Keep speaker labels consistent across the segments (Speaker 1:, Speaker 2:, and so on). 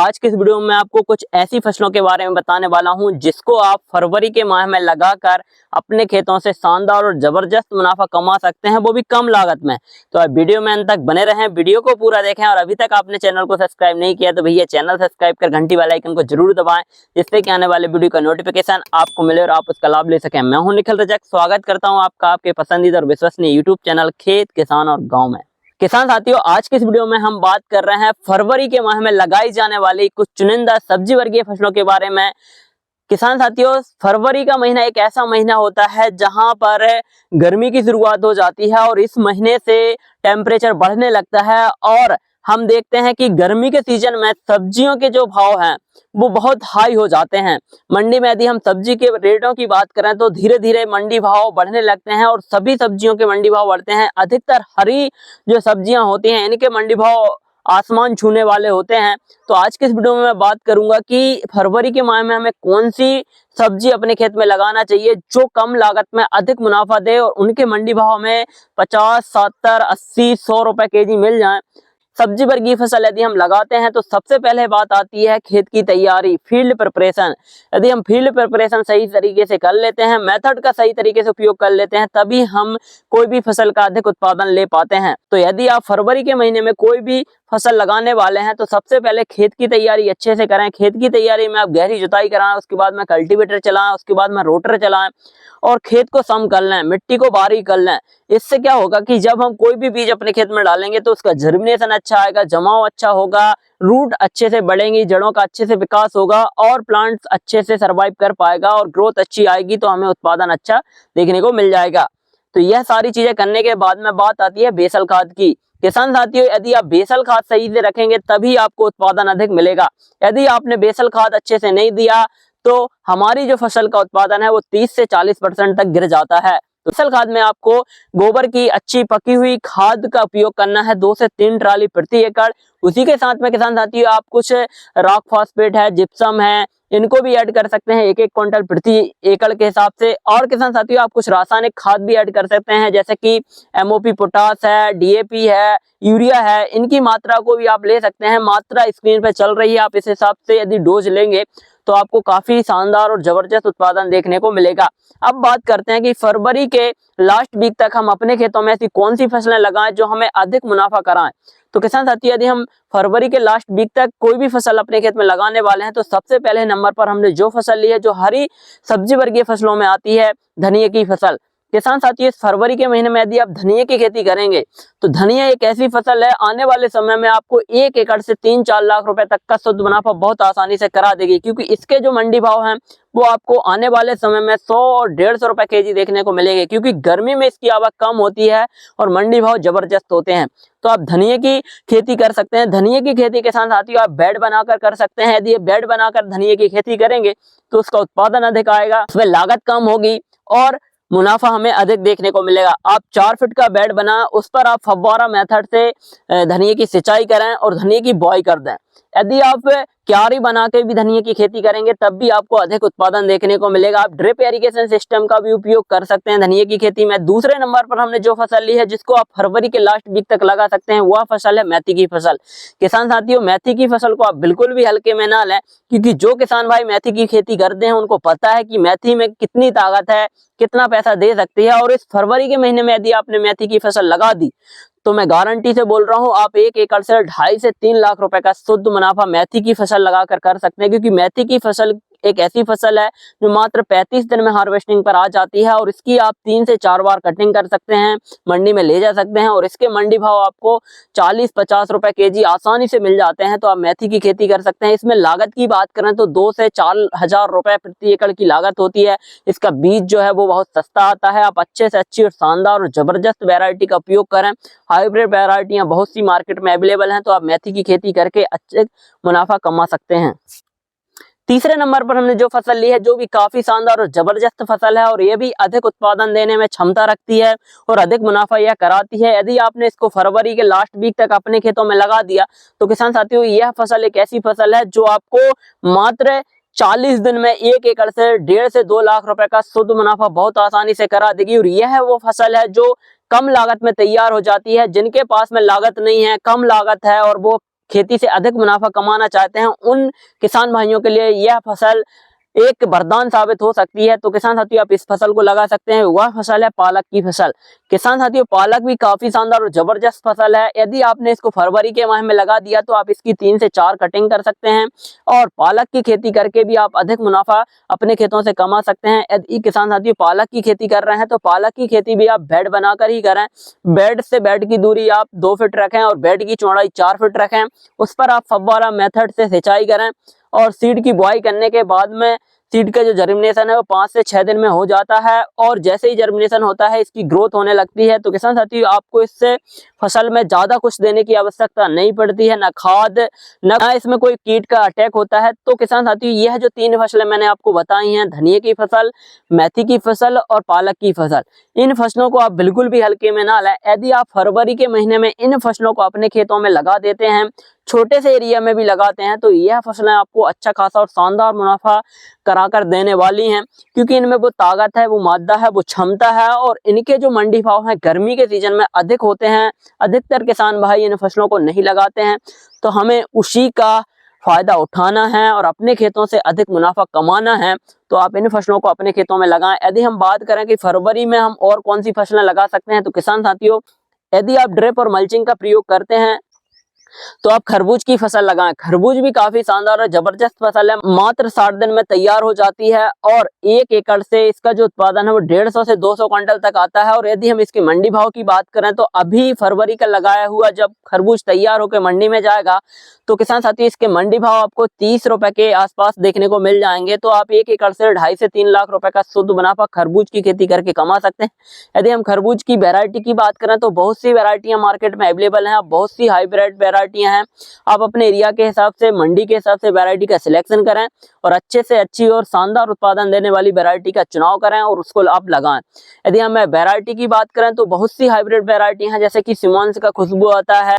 Speaker 1: आज के इस वीडियो में आपको कुछ ऐसी फसलों के बारे में बताने वाला हूं जिसको आप फरवरी के माह में लगाकर अपने खेतों से शानदार और जबरदस्त मुनाफा कमा सकते हैं, वो भी कम लागत में। तो आप वीडियो में अंत तक बने रहें, वीडियो को पूरा देखें और अभी तक आपने चैनल को सब्सक्राइब नहीं किया तो भैया चैनल सब्सक्राइब कर घंटी वाला आइकन को जरूर दबाएं, जिससे कि आने वाले वीडियो का नोटिफिकेशन आपको मिले और आप उसका लाभ ले सकें। मैं हूं निखिल रजक, स्वागत करता हूं आपका आपके पसंदीदा और विश्वसनीय यूट्यूब चैनल खेत किसान और गाँव में। किसान साथियों, आज के इस वीडियो में हम बात कर रहे हैं फरवरी के माह में लगाई जाने वाली कुछ चुनिंदा सब्जी वर्गीय फसलों के बारे में। किसान साथियों, फरवरी का महीना एक ऐसा महीना होता है जहां पर गर्मी की शुरुआत हो जाती है और इस महीने से टेम्परेचर बढ़ने लगता है और हम देखते हैं कि गर्मी के सीजन में सब्जियों के जो भाव हैं वो बहुत हाई हो जाते हैं। मंडी में यदि हम सब्जी के रेटों की बात करें तो धीरे धीरे मंडी भाव बढ़ने लगते हैं और सभी सब्जियों के मंडी भाव बढ़ते हैं। अधिकतर हरी जो सब्जियां होती हैं इनके मंडी भाव आसमान छूने वाले होते हैं। तो आज के इस वीडियो में मैं बात करूंगा कि फरवरी के माह में हमें कौन सी सब्जी अपने खेत में लगाना चाहिए जो कम लागत में अधिक मुनाफा दे और उनके मंडी भाव में 50, 70, 80, 100 रुपए केजी मिल जाए। सब्जी वर्गीय फसल यदि हम लगाते हैं तो सबसे पहले बात आती है खेत की तैयारी, फील्ड प्रिपरेशन। यदि हम फील्ड प्रिपरेशन सही तरीके से कर लेते हैं, मेथड का सही तरीके से उपयोग कर लेते हैं, तभी हम कोई भी फसल का अधिक उत्पादन ले पाते हैं। तो यदि आप फरवरी के महीने में कोई भी फसल लगाने वाले हैं तो सबसे पहले खेत की तैयारी अच्छे से करें। खेत की तैयारी में आप गहरी जुताई कराएं, उसके बाद में कल्टीवेटर चलाएं, उसके बाद में रोटर चलाएं और खेत को सम कर लें, मिट्टी को बारीक कर लें। इससे क्या होगा कि जब हम कोई भी बीज अपने खेत में डालेंगे तो उसका जर्मिनेशन अच्छा आएगा, जमाव अच्छा होगा, रूट अच्छे से बढ़ेंगी, जड़ों का अच्छे से विकास होगा और प्लांट अच्छे से सर्वाइव कर पाएगा और ग्रोथ अच्छी आएगी तो हमें उत्पादन अच्छा देखने को मिल जाएगा। तो यह सारी चीजें करने के बाद में बात आती है बेसल खाद की। किसान साथियों, यदि आप बेसल खाद सही से रखेंगे तभी आपको उत्पादन अधिक मिलेगा। यदि आपने बेसल खाद अच्छे से नहीं दिया तो हमारी जो फसल का उत्पादन है वो 30 से 40% तक गिर जाता है। तो बेसल खाद में आपको गोबर की अच्छी पकी हुई खाद का उपयोग करना है, 2 से 3 ट्राली प्रति एकड़। उसी के साथ में किसान साथियों आप कुछ रॉक फॉस्फेट है, जिप्सम है, इनको भी ऐड कर सकते हैं 1-1 क्विंटल प्रति एकड़ के हिसाब से। और किसान साथियों आप कुछ रासायनिक खाद भी ऐड कर सकते हैं जैसे कि MOP पोटास है, DAP है, यूरिया है, इनकी मात्रा को भी आप ले सकते हैं। मात्रा स्क्रीन पे चल रही है, आप इस हिसाब से यदि डोज लेंगे तो आपको काफी शानदार और जबरदस्त उत्पादन देखने को मिलेगा। अब बात करते हैं कि फरवरी के लास्ट वीक तक हम अपने खेतों में ऐसी कौन सी फसलें लगाएं जो हमें अधिक मुनाफा कराएं। तो किसान साथी, यदि हम फरवरी के लास्ट वीक तक कोई भी फसल अपने खेत में लगाने वाले हैं तो सबसे पहले नंबर पर हमने जो फसल ली है जो हरी सब्जी वर्गीय फसलों में आती है, धनिया की फसल। किसान साथियों, इस फरवरी के महीने में यदि आप धनिया की खेती करेंगे तो धनिया एक ऐसी फसल है आने वाले समय में आपको 1 एकड़ से 3-4 लाख रुपए तक का शुद्ध मुनाफा बहुत आसानी से करा देगी, क्योंकि इसके जो मंडी भाव हैं वो आपको आने वाले समय में 100 और 150 रुपए केजी देखने को मिलेंगे, क्योंकि गर्मी में इसकी आवक कम होती है और मंडी भाव जबरदस्त होते हैं। तो आप धनिया की खेती कर सकते हैं। धनिया की खेती के साथ साथियों आप बेड बनाकर कर सकते हैं। यदि बेड बनाकर धनिया की खेती करेंगे तो उसका उत्पादन अधिक आएगा, उसमें लागत कम होगी और मुनाफा हमें अधिक देखने को मिलेगा। आप 4 फीट का बेड बनाएं, उस पर आप फव्वारा मेथड से धनिया की सिंचाई करें और धनिया की बुआई कर दें। यदि आप क्यारी बना के भी धनिया की खेती करेंगे तब भी आपको अधिक उत्पादन देखने को मिलेगा। आप ड्रिप इरिगेशन सिस्टम का भी उपयोग कर सकते हैं धनिया की खेती में। दूसरे नंबर पर हमने जो फसल ली है जिसको आप फरवरी के लास्ट वीक तक लगा सकते हैं, वह फसल है मेथी की फसल। किसान साथियों, मेथी की फसल को आप बिल्कुल भी हल्के में ना लें, क्योंकि जो किसान भाई मेथी की खेती करते हैं उनको पता है कि मेथी में कितनी ताकत है, कितना पैसा दे सकती है। और इस फरवरी के महीने में यदि आपने मेथी की फसल लगा दी तो मैं गारंटी से बोल रहा हूं आप 1 एकड़ से 2.5 से 3 लाख रुपए का शुद्ध मुनाफा मेथी की फसल लगाकर कर सकते हैं, क्योंकि मेथी की फसल एक ऐसी फसल है जो मात्र 35 दिन में हार्वेस्टिंग पर आ जाती है और इसकी आप 3 से 4 बार कटिंग कर सकते हैं, मंडी में ले जा सकते हैं और इसके मंडी भाव आपको 40-50 रुपए केजी आसानी से मिल जाते हैं। तो आप मेथी की खेती कर सकते हैं। इसमें लागत की बात करें तो 2 से 4 हजार रुपए प्रति एकड़ की लागत होती है। इसका बीज जो है वो बहुत सस्ता आता है। आप अच्छे से अच्छी और शानदार और जबरदस्त वैरायटी का उपयोग करें। हाइब्रिड वैरायटियां बहुत सी मार्केट में अवेलेबल हैं, तो आप मेथी की खेती करके अच्छे मुनाफा कमा सकते हैं। तीसरे नंबर पर हमने जो फसल ली है जो भी काफी शानदार और जबरदस्त फसल है और ये भी अधिक उत्पादन देने में क्षमता रखती है और अधिक मुनाफा यह कराती है। यदि आपने इसको फरवरी के लास्ट वीक तक अपने खेतों में लगा दिया तो किसान साथियों यह फसल एक ऐसी फसल है जो आपको मात्र 40 दिन में 1 एकड़ से 1.5 से 2 लाख रुपए का शुद्ध मुनाफा बहुत आसानी से करा देगी। और यह वो फसल है जो कम लागत में तैयार हो जाती है। जिनके पास में लागत नहीं है, कम लागत है और वो खेती से अधिक मुनाफा कमाना चाहते हैं उन किसान भाइयों के लिए यह फसल एक वरदान साबित हो सकती है। तो किसान साथियों आप इस फसल को लगा सकते हैं। वह फसल है पालक की फसल। किसान साथियों पालक भी काफी शानदार और जबरदस्त फसल है। यदि आपने इसको फरवरी के माह में लगा दिया तो आप इसकी 3 से 4 कटिंग कर सकते हैं और पालक की खेती करके भी आप अधिक मुनाफा अपने खेतों से कमा सकते हैं। यदि किसान साथियों पालक की खेती कर रहे हैं तो पालक की खेती भी आप बेड बनाकर ही करें। बेड से बेड की दूरी आप 2 फीट रखें और बेड की चौड़ाई 4 फीट रखें। उस पर आप फव्वारा मेथड से सिंचाई करें और सीड की बुआई करने के बाद में सीड का जो जर्मिनेशन है वो 5 से 6 दिन में हो जाता है और जैसे ही जर्मिनेशन होता है इसकी ग्रोथ होने लगती है। तो किसान साथियों आपको इससे फसल में ज्यादा कुछ देने की आवश्यकता नहीं पड़ती है, ना खाद ना इसमें कोई कीट का अटैक होता है। तो किसान साथियों यह जो 3 फसलें मैंने आपको बताई हैं, धनिया की फसल, मेथी की फसल और पालक की फसल, इन फसलों को आप बिल्कुल भी हल्के में ना लें। यदि आप फरवरी के महीने में इन फसलों को अपने खेतों में लगा देते हैं, छोटे से एरिया में भी लगाते हैं, तो यह फसलें आपको अच्छा खासा और शानदार मुनाफा कराकर देने वाली हैं, क्योंकि इनमें वो ताकत है, वो मादा है, वो क्षमता है और इनके जो मंडी भाव हैं गर्मी के सीजन में अधिक होते हैं। अधिकतर किसान भाई इन फसलों को नहीं लगाते हैं, तो हमें उसी का फायदा उठाना है और अपने खेतों से अधिक मुनाफा कमाना है। तो आप इन फसलों को अपने खेतों में लगाएं। यदि हम बात करें कि फरवरी में हम और कौन सी फसलें लगा सकते हैं, तो किसान साथियों यदि आप ड्रिप और मल्चिंग का प्रयोग करते हैं तो आप खरबूज की फसल लगाएं। खरबूज भी काफी शानदार और जबरदस्त फसल है, मात्र 60 दिन में तैयार हो जाती है और 1 एकड़ से इसका जो उत्पादन है वो 150 से 200 क्विंटल तक आता है। और यदि हम इसके मंडी भाव की बात करें तो अभी फरवरी का लगाया हुआ जब खरबूज तैयार होकर मंडी में जाएगा तो किसान साथी इसके मंडी भाव आपको 30 रुपए के आसपास देखने को मिल जाएंगे। तो आप 1 एकड़ से 2.5 से 3 लाख रुपए का शुद्ध मुनाफा खरबूज की खेती करके कमा सकते हैं। यदि हम खरबूज की वैरायटी की बात करें तो बहुत सी वैरायटियां मार्केट में अवेलेबल हैं, बहुत सी हाइब्रिड वैरायटियां हैं। आप अपने एरिया के हिसाब से, मंडी के हिसाब से वैरायटी का सिलेक्शन करें और अच्छे से अच्छी और शानदार उत्पादन देने वाली वैरायटी का चुनाव करें और उसको आप लगाएं। यदि हम वैरायटी की बात करें तो बहुत सी हाइब्रिड वैरायटी हैं, जैसे कि सिमोंस का खुशबू आता है,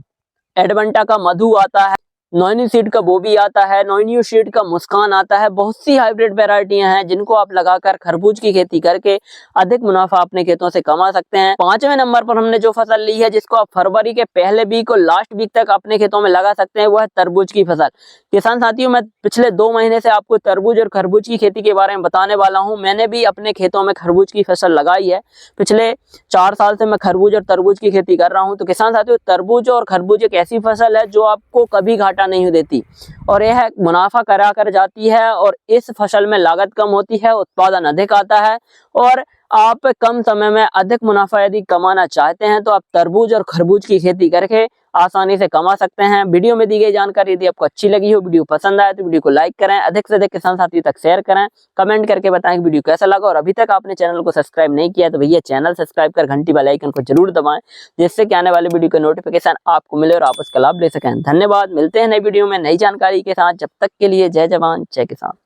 Speaker 1: एडवेंटा का मधु आता है, नोइनी सीड का बोबी आता है, नोइनियो सीड का मुस्कान आता है। बहुत सी हाइब्रिड वैरायटियां हैं जिनको आप लगाकर खरबूज की खेती करके अधिक मुनाफा अपने खेतों से कमा सकते हैं। 5वें नंबर पर हमने जो फसल ली है जिसको आप फरवरी के पहले वीक और लास्ट वीक तक अपने खेतों में लगा सकते हैं, वो है तरबूज की फसल। किसान साथियों मैं पिछले 2 महीने से आपको तरबूज और खरबूज की खेती के बारे में बताने वाला हूँ। मैंने भी अपने खेतों में खरबूज की फसल लगाई है। पिछले 4 साल से मैं खरबूज और तरबूज की खेती कर रहा हूँ। तो किसान साथियों तरबूज और खरबूज एक ऐसी फसल है जो आपको कभी घाटा नहीं देती और यह मुनाफा करा कर जाती है और इस फसल में लागत कम होती है, उत्पादन अधिक आता है और आप कम समय में अधिक मुनाफा यदि कमाना चाहते हैं तो आप तरबूज और खरबूज की खेती करके आसानी से कमा सकते हैं। वीडियो में दी गई जानकारी यदि आपको अच्छी लगी हो, वीडियो पसंद आए तो वीडियो को लाइक करें, अधिक से अधिक किसान साथियों तक शेयर करें, कमेंट करके बताएं कि वीडियो कैसा लगा। और अभी तक आपने चैनल को सब्सक्राइब नहीं किया तो भैया चैनल सब्सक्राइब कर घंटी वाले आइकन को जरूर दबाएं, जिससे कि आने वाले वीडियो का नोटिफिकेशन आपको मिले और आप उसका लाभ ले सकें। धन्यवाद, मिलते हैं नई वीडियो में नई जानकारी के साथ। जब तक के लिए जय जवान जय किसान।